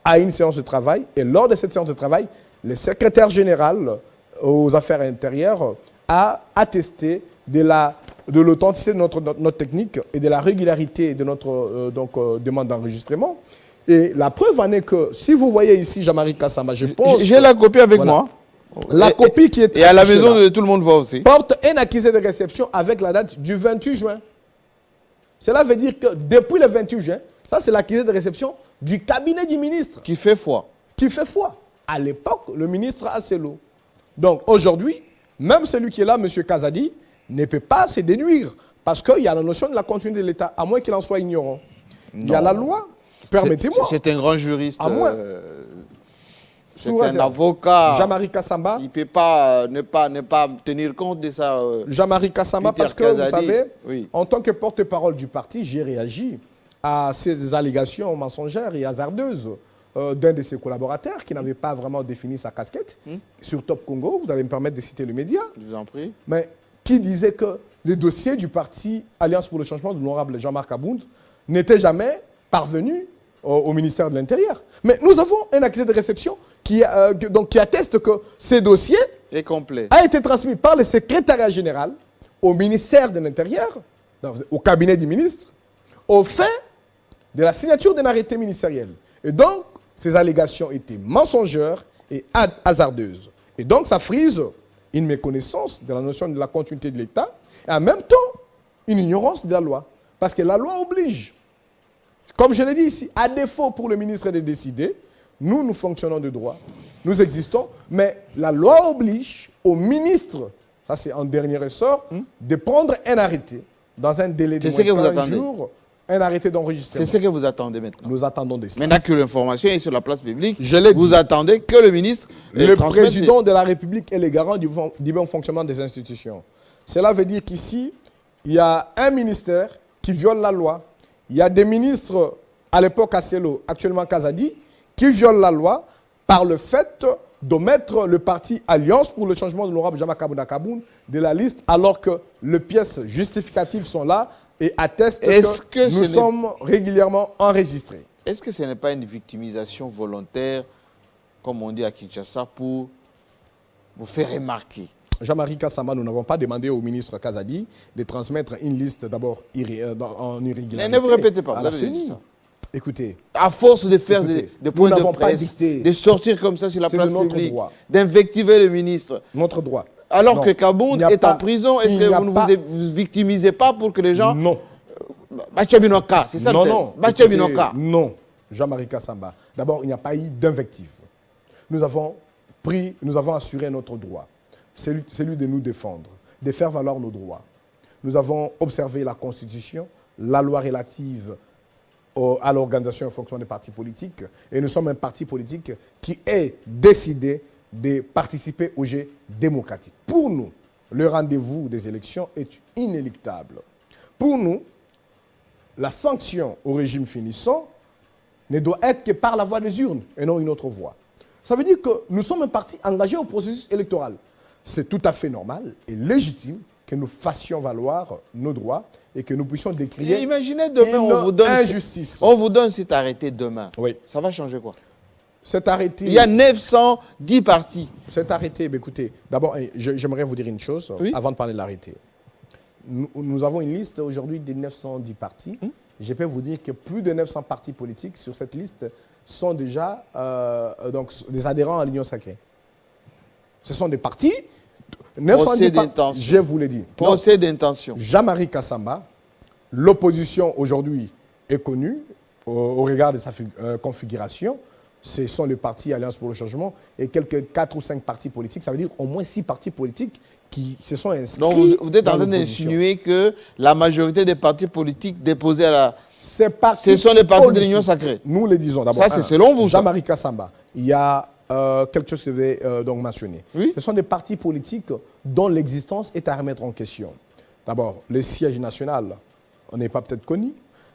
à une séance de travail. Et lors de cette séance de travail, le secrétaire général aux affaires intérieures a attesté de l'authenticité de notre note technique et de la régularité de notre demande d'enregistrement. Et la preuve en est que, si vous voyez ici Jean-Marie Kassamba, je pense... J'ai la copie avec moi. La copie qui est... Et à la maison, tout le monde voit aussi. Porte un accusé de réception avec la date du 28 juin. Cela veut dire que depuis le 28 juin, ça c'est l'accusé de réception du cabinet du ministre. Qui fait foi. Qui fait foi. À l'époque, le ministre Asselo. Donc aujourd'hui, même celui qui est là, M. Kazadi, ne peut pas se déduire. Parce qu'il y a la notion de la continuité de l'État, à moins qu'il en soit ignorant. Il y a la loi. Permettez-moi. C'est un grand juriste. À moins. C'est un avocat. Jean-Marie Kassamba. Il ne peut pas ne pas tenir compte de ça. Jean-Marie Kassamba, parce que vous savez, oui, en tant que porte-parole du parti, j'ai réagi à ces allégations mensongères et hasardeuses d'un de ses collaborateurs qui n'avait pas vraiment défini sa casquette. Sur Top Congo, vous allez me permettre de citer le média. Je vous en prie. Mais qui disait que les dossiers du parti Alliance pour le changement de l'honorable Jean-Marc Abound n'était jamais parvenu au ministère de l'Intérieur. Mais nous avons un accusé de réception qui atteste que ces dossiers est complet. A été transmis par le secrétariat général au ministère de l'Intérieur, au cabinet du ministre, au fin de la signature d'un arrêté ministériel. Et donc, ces allégations étaient mensongères et hasardeuses. Et donc, ça frise une méconnaissance de la notion de la continuité de l'État et en même temps, une ignorance de la loi. Parce que la loi oblige. Comme je l'ai dit ici, à défaut pour le ministre de décider, nous fonctionnons de droit. Nous existons, mais la loi oblige au ministre, ça c'est en dernier ressort, de prendre un arrêté dans un délai de moins de 15 jours, un arrêté d'enregistrement. C'est ce que vous attendez maintenant. Nous attendons de cela. Maintenant que l'information est sur la place publique, vous attendez que le ministre... Le président de la République est le garant du bon fonctionnement des institutions. Cela veut dire qu'ici, il y a un ministère qui viole la loi. Il y a des ministres, à l'époque Asselo, actuellement Kazadi, qui violent la loi par le fait d'omettre le parti Alliance pour le changement de l'honorable Jama Kabouna Kaboun de la liste, alors que les pièces justificatives sont là et attestent que nous sommes régulièrement enregistrés. Est-ce que ce n'est pas une victimisation volontaire, comme on dit à Kinshasa, pour vous faire remarquer? Jean-Marie Kassama, nous n'avons pas demandé au ministre Kazadi de transmettre une liste d'abord en irrégularité. Mais ne vous répétez pas, vous avez dit ça. Écoutez, à force de faire des points de presse, de sortir comme ça sur la place publique, d'invectiver le ministre. Notre droit. Alors que Kaboun est en prison, est-ce que vous ne vous victimisez pas pour que les gens... Non. Bachia-Binoka, c'est ça le Non, Bachia-Binoka. Non, Jean-Marie Kassamba. D'abord, il n'y a pas eu d'invective. Nous avons assuré notre droit. Celui de nous défendre, de faire valoir nos droits. Nous avons observé la Constitution, la loi relative à l'organisation et au fonctionnement des partis politiques. Et nous sommes un parti politique qui est décidé de participer au jeu démocratique. Pour nous, le rendez-vous des élections est inéluctable. Pour nous, la sanction au régime finissant ne doit être que par la voie des urnes et non une autre voie. Ça veut dire que nous sommes un parti engagé au processus électoral. C'est tout à fait normal et légitime que nous fassions valoir nos droits et que nous puissions décrire imaginez demain, injustice. On vous donne cet arrêté demain. Oui. Ça va changer quoi? Cet arrêté... Il y a 910 partis. Cet arrêté, écoutez, d'abord, j'aimerais vous dire une chose avant de parler de l'arrêté. Nous avons une liste aujourd'hui de 910 partis. Je peux vous dire que plus de 900 partis politiques sur cette liste sont déjà des adhérents à l'Union sacrée. Ce sont des partis... 910 partis, je vous l'ai dit. Procès d'intention. Jean-Marie Kassamba, l'opposition aujourd'hui est connue au regard de sa configuration. Ce sont les partis Alliance pour le changement et quelques 4 ou 5 partis politiques. Ça veut dire au moins 6 partis politiques qui se sont inscrits. Donc vous êtes en train d'insinuer que la majorité des partis politiques déposés à la... Ce sont les partis de l'Union sacrée. Nous le disons d'abord. Ça, c'est selon vous. Jean-Marie Kassamba, il y a quelque chose que je vais donc mentionner. Oui? Ce sont des partis politiques dont l'existence est à remettre en question. D'abord, le siège national, on n'est pas peut-être connu.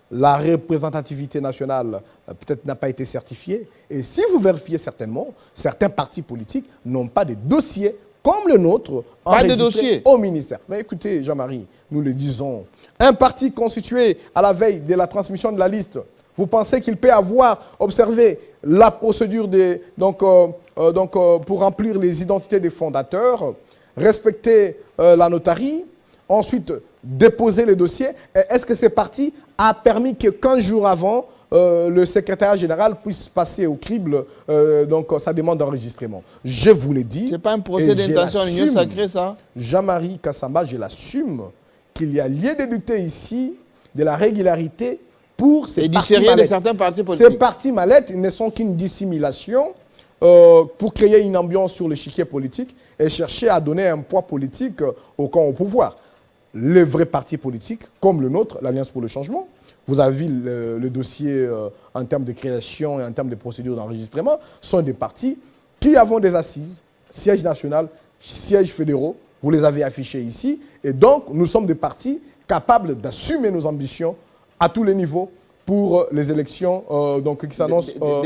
La représentativité nationale peut-être n'a pas été certifiée. Et si vous vérifiez certainement, certains partis politiques n'ont pas de dossier comme le nôtre enregistré au ministère. Mais écoutez, Jean-Marie, nous le disons, un parti constitué à la veille de la transmission de la liste, vous pensez qu'il peut avoir observé la procédure pour remplir les identités des fondateurs, respecter la notarie, ensuite déposer les dossiers? Est-ce que ce parti a permis que 15 jours avant, le secrétaire général puisse passer au crible sa demande d'enregistrement? Je vous l'ai dit. Ce n'est pas un procès d'intention à l'Union sacrée, ça? Jean-Marie Kassamba, je l'assume qu'il y a lieu de douter ici de la régularité pour ces partis mallettes. De certains partis politiques. Ces partis mallettes ne sont qu'une dissimulation pour créer une ambiance sur l'échiquier politique et chercher à donner un poids politique au camp au pouvoir. Les vrais partis politiques, comme le nôtre, l'Alliance pour le changement, vous avez vu le dossier en termes de création et en termes de procédure d'enregistrement, sont des partis qui avons des assises, siège national, sièges fédéraux, vous les avez affichés ici, et donc nous sommes des partis capables d'assumer nos ambitions à tous les niveaux pour les élections qui s'annoncent au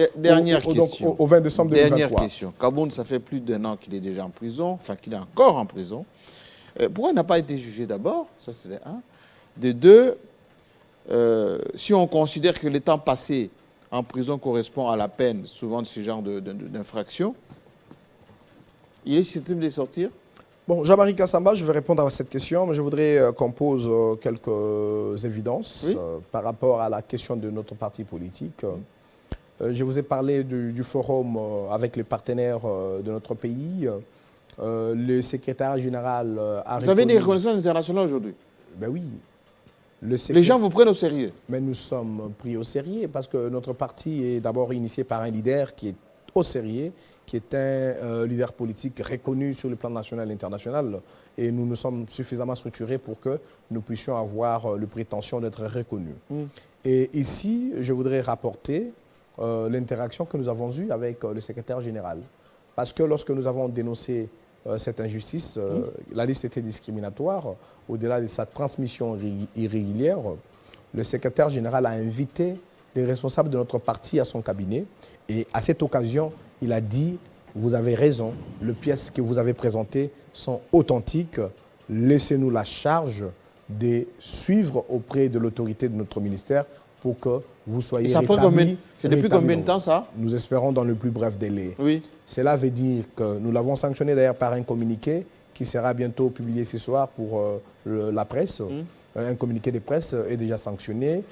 20 décembre 2023. Dernière question. Kaboun, ça fait plus d'1 an qu'il est déjà en prison, enfin qu'il est encore en prison. Pourquoi il n'a pas été jugé d'abord? Ça, c'est un. De deux, si on considère que le temps passé en prison correspond à la peine, souvent de ce genre d'infraction, il est susceptible de sortir? Bon, Jean-Marie Kassamba, je vais répondre à cette question, mais je voudrais qu'on pose quelques évidences par rapport à la question de notre parti politique. Je vous ai parlé du forum avec les partenaires de notre pays. Le secrétaire général a Vous avez des reconnaissances internationales aujourd'hui? Ben oui. Les gens vous prennent au sérieux? Mais nous sommes pris au sérieux parce que notre parti est d'abord initié par un leader qui est au sérieux, qui est un leader politique reconnu sur le plan national et international. Et nous sommes suffisamment structurés pour que nous puissions avoir le prétention d'être reconnus. Et ici, je voudrais rapporter l'interaction que nous avons eue avec le secrétaire général. Parce que lorsque nous avons dénoncé cette injustice, la liste était discriminatoire, au-delà de sa transmission irrégulière, le secrétaire général a invité les responsables de notre parti à son cabinet. Et à cette occasion, il a dit, vous avez raison, les pièces que vous avez présentées sont authentiques, laissez-nous la charge de suivre auprès de l'autorité de notre ministère pour que vous soyez rétablis. C'est depuis combien de temps ça? Nous espérons dans le plus bref délai. Oui. Cela veut dire que nous l'avons sanctionné d'ailleurs par un communiqué qui sera bientôt publié ce soir pour la presse. Un communiqué de presse est déjà sanctionné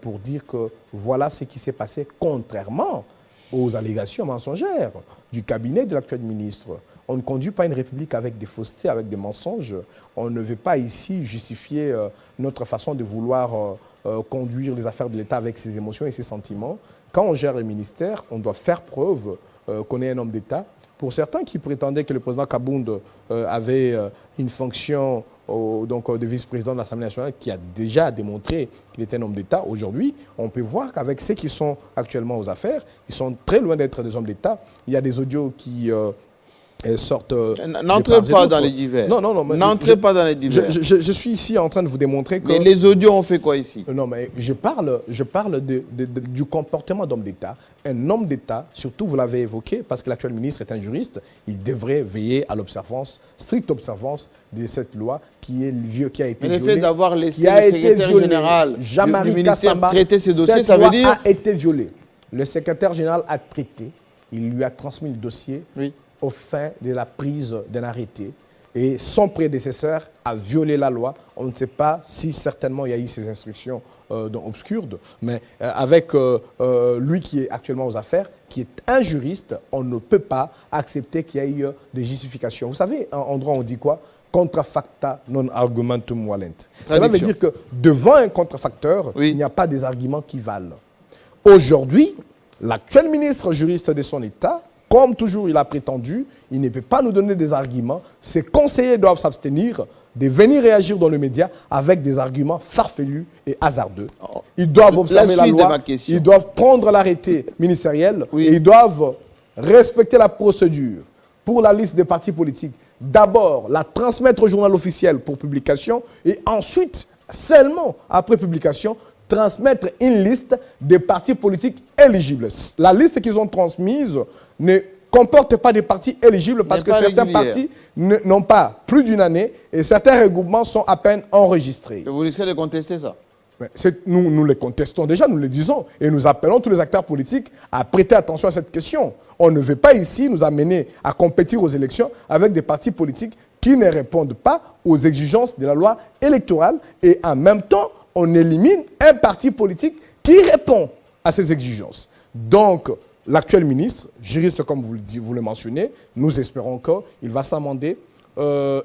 pour dire que voilà ce qui s'est passé contrairement aux allégations mensongères du cabinet de l'actuel ministre. On ne conduit pas une république avec des faussetés, avec des mensonges. On ne veut pas ici justifier notre façon de vouloir conduire les affaires de l'État avec ses émotions et ses sentiments. Quand on gère le ministère, on doit faire preuve qu'on est un homme d'État. Pour certains qui prétendaient que le président Kabound avait une fonction de vice-président de l'Assemblée nationale, qui a déjà démontré qu'il était un homme d'État, aujourd'hui, on peut voir qu'avec ceux qui sont actuellement aux affaires, ils sont très loin d'être des hommes d'État. Il y a des audios qui sortent... N'entrez pas dans les divers. Non, n'entrez pas dans les divers. Je suis ici en train de vous démontrer que... Mais les audios ont fait quoi ici? Non, mais je parle du comportement d'homme d'État. Un homme d'État, surtout vous l'avez évoqué, parce que l'actuel ministre est un juriste, il devrait veiller à l'observance, stricte observance de cette loi qui a été violée. Le fait d'avoir laissé le secrétaire général du ministère traiter ce dossier, ça veut dire... a été violée. Le secrétaire général a traité, il lui a transmis le dossier au fin de la prise d'un arrêté. Et son prédécesseur a violé la loi. On ne sait pas si certainement il y a eu ces instructions obscures, mais avec lui qui est actuellement aux affaires, qui est un juriste, on ne peut pas accepter qu'il y ait eu des justifications. Vous savez, en droit, on dit quoi? Contra facta non argumentum valent. Cela veut dire que devant un contrefacteur, il n'y a pas des arguments qui valent. Aujourd'hui, l'actuel ministre juriste de son État, comme toujours il a prétendu, il ne peut pas nous donner des arguments. Ses conseillers doivent s'abstenir de venir réagir dans le média avec des arguments farfelus et hasardeux. Ils doivent observer la loi, ils doivent prendre l'arrêté ministériel et ils doivent respecter la procédure pour la liste des partis politiques. D'abord, la transmettre au journal officiel pour publication et ensuite, seulement après publication, transmettre une liste des partis politiques éligibles. La liste qu'ils ont transmise ne comporte pas des partis éligibles parce que certains partis n'ont pas plus d'une année et certains regroupements sont à peine enregistrés. Et vous risquez de contester ça? Nous les contestons déjà, nous le disons, et nous appelons tous les acteurs politiques à prêter attention à cette question. On ne veut pas ici nous amener à compétir aux élections avec des partis politiques qui ne répondent pas aux exigences de la loi électorale et en même temps, on élimine un parti politique qui répond à ces exigences. Donc, l'actuel ministre, juriste comme vous le mentionnez, nous espérons qu'il va s'amender.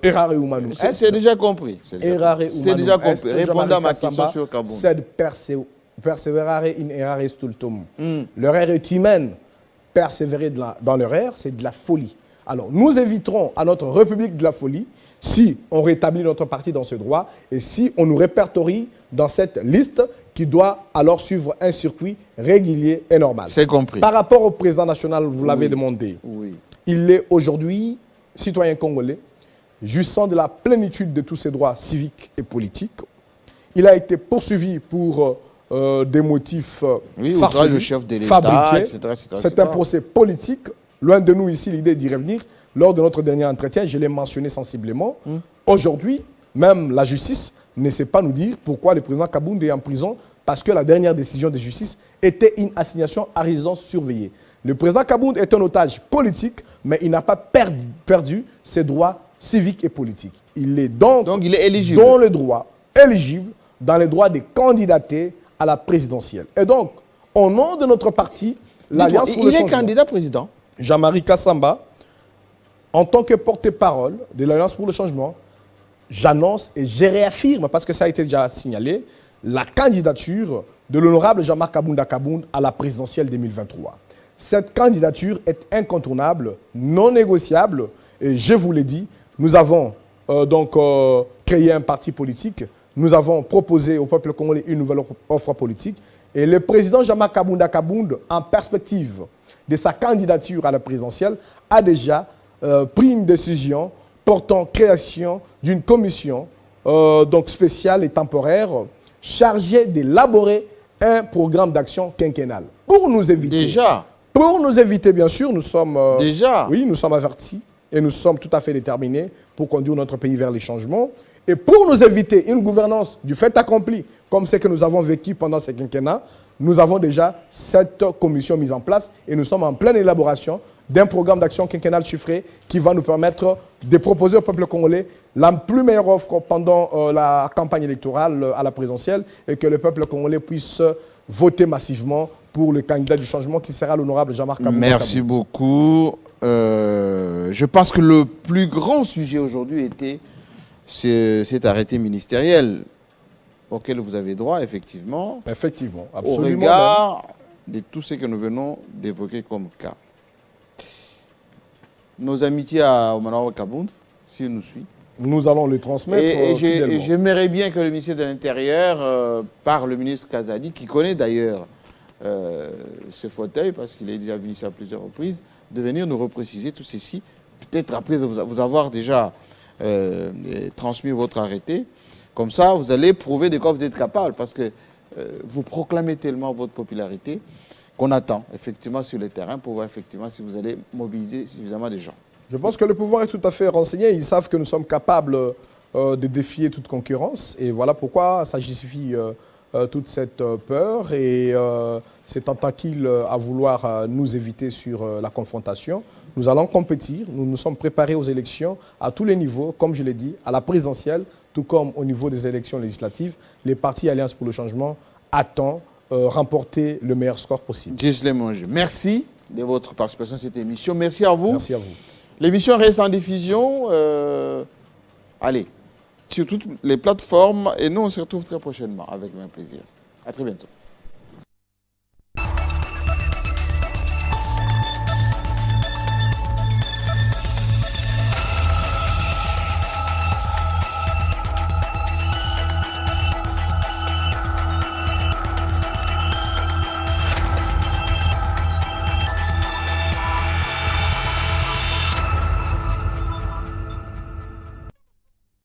Errare humanum est. C'est déjà compris. C'est déjà compris. Répondez à ma question sur Kabound. Sed perseverare in errare stultum. L'erreur est humaine. Persévérer dans l'erreur, c'est de la folie. Alors, nous éviterons à notre République de la folie si on rétablit notre parti dans ce droit et si on nous répertorie dans cette liste qui doit alors suivre un circuit régulier et normal. C'est compris. Par rapport au président national, vous l'avez demandé. Il est aujourd'hui citoyen congolais, jouissant de la plénitude de tous ses droits civiques et politiques. Il a été poursuivi pour des motifs farfelus, chef de l'État, fabriqués. C'est un procès politique. Loin de nous ici l'idée d'y revenir. Lors de notre dernier entretien, je l'ai mentionné sensiblement. Aujourd'hui, même la justice ne sait pas nous dire pourquoi le président Kabound est en prison parce que la dernière décision de justice était une assignation à résidence surveillée. Le président Kabound est un otage politique, mais il n'a pas perdu ses droits civiques et politiques. Il est donc il est éligible. Dans le droit éligible, dans les droits des candidater à la présidentielle. Et donc, au nom de notre parti, l'Alliance pour le Changement... Il est candidat président. Jean-Marie Kassamba, en tant que porte-parole de l'Alliance pour le Changement, j'annonce et je réaffirme, parce que ça a été déjà signalé, la candidature de l'honorable Jean-Marc Kabounda Kabound à la présidentielle 2023. Cette candidature est incontournable, non négociable, et je vous l'ai dit, nous avons créé un parti politique, nous avons proposé au peuple congolais une nouvelle offre politique, et le président Jean-Marc Kabounda Kabound, en perspective de sa candidature à la présidentielle, a déjà pris une décision portant création d'une commission spéciale et temporaire chargée d'élaborer un programme d'action quinquennal. Pour nous éviter... Déjà. Pour nous éviter, bien sûr, nous sommes... déjà. Oui, nous sommes avertis et nous sommes tout à fait déterminés pour conduire notre pays vers les changements. Et pour nous éviter une gouvernance du fait accompli, comme ce que nous avons vécu pendant ce quinquennat, nous avons déjà cette commission mise en place et nous sommes en pleine élaboration d'un programme d'action quinquennal chiffré qui va nous permettre de proposer au peuple congolais la plus meilleure offre pendant la campagne électorale à la présidentielle et que le peuple congolais puisse voter massivement pour le candidat du changement qui sera l'honorable Jean-Marc Kabounda. Merci beaucoup. Je pense que le plus grand sujet aujourd'hui était cet arrêté ministériel auquel vous avez droit, effectivement. Effectivement, absolument. Au regard de tout ce que nous venons d'évoquer comme cas. Nos amitiés au Honorable Kabound, s'il nous suit. Nous allons les transmettre fidèlement. J'aimerais bien que le ministère de l'Intérieur, par le ministre Kazadi, qui connaît d'ailleurs ce fauteuil, parce qu'il est déjà venu ici à plusieurs reprises, de venir nous repréciser tout ceci, peut-être après vous avoir déjà transmis votre arrêté. Comme ça, vous allez prouver de quoi vous êtes capable, parce que vous proclamez tellement votre popularité qu'on attend effectivement sur le terrain pour voir effectivement si vous allez mobiliser suffisamment de gens. Je pense que le pouvoir est tout à fait renseigné. Ils savent que nous sommes capables de défier toute concurrence. Et voilà pourquoi ça justifie toute cette peur et cette tentacule à vouloir nous éviter sur la confrontation. Nous allons compétir. Nous nous sommes préparés aux élections à tous les niveaux, comme je l'ai dit, à la présidentielle, tout comme au niveau des élections législatives. Les partis Alliance pour le Changement attendent remporter le meilleur score possible. Gisèle Monge, merci de votre participation à cette émission. Merci à vous. Merci à vous. L'émission reste en diffusion. Allez, sur toutes les plateformes. Et nous, on se retrouve très prochainement avec un plaisir. À très bientôt.